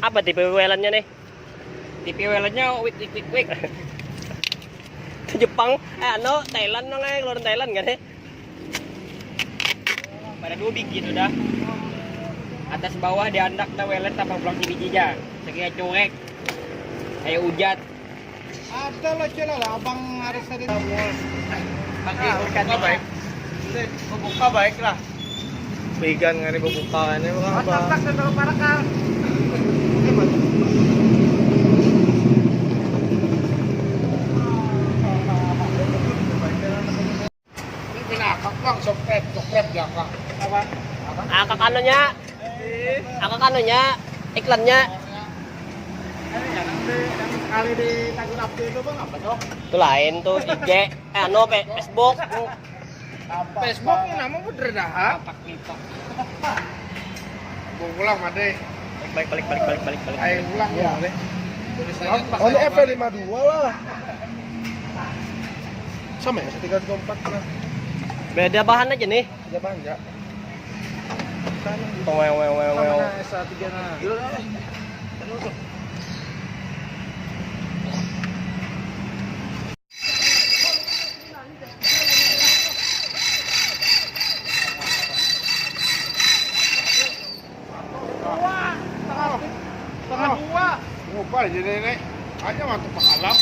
Apa tipe welannya nih? Tipe welannya wik. Itu Jepang, Thailand keluaran Thailand kan nih? Pada 2 biji udah. Atas bawah diandak ta welan tambah pulang si bijinya. Sekian corek. Kayak ujat. Ada lah cila lah, abang harus ada mall. Buka baik. Buka baik lah. Bigan nga ni bubuka ka ni mga ba? Tatak na daw para ka. Ini pinakak lang, sokret ya kak. Apa? Kanonya, iklannya. Kali di Tagun Abdi itu bang apa tuh? Itu lain tuh IG, Facebook. Facebook nama bener dah. Ulang Made. Balik. Ayo ulang ya. Oh, ini F52 lah. Sama ya, 324 lah. Beda bahan aja nih. Ada bangga. Wew. S3 na. Tengah dua. Lupa jadi nih. Hanya waktu pakalap.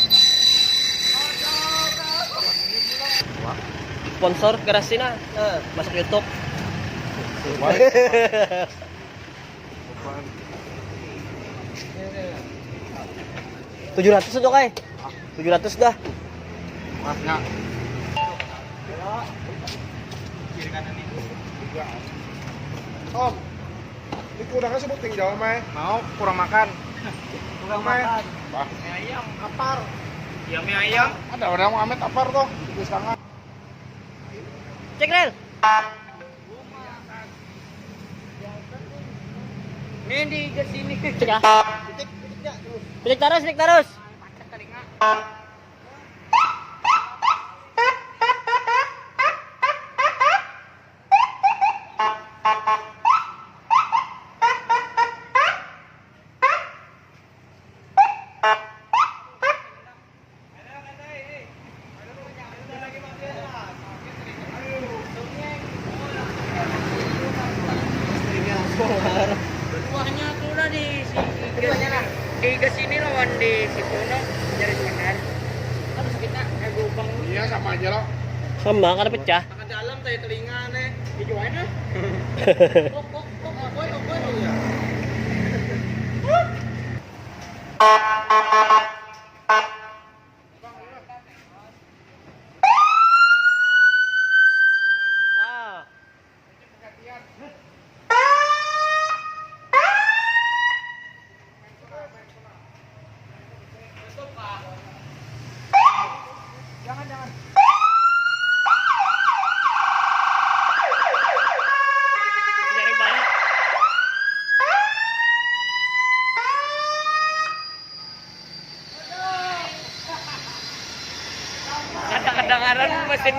Sponsor Garasina, masuk YouTube. $700 tuh kayak. 700 dah. Masnya. Om, ini kurangnya sebut tinggal Mai. Mau kurang makan. Kurang Mai. Bah, Mie ayam. apar. Ya mie ayam. Ada orang mau amet apar tuh. Di sana. Cek Rel. Ini di sini. Cek ya. Cek terus. Buahnya tuh udah di sini lawan di Sipono nyari makan. Harus kita lubang Iya sama aja loh. Sama kan pecah. makan dalam tadi telinga nih. Dijualin ah. Kok boy ya. Ah. Jangan. Nyari banyak. Kadang-kadang mesin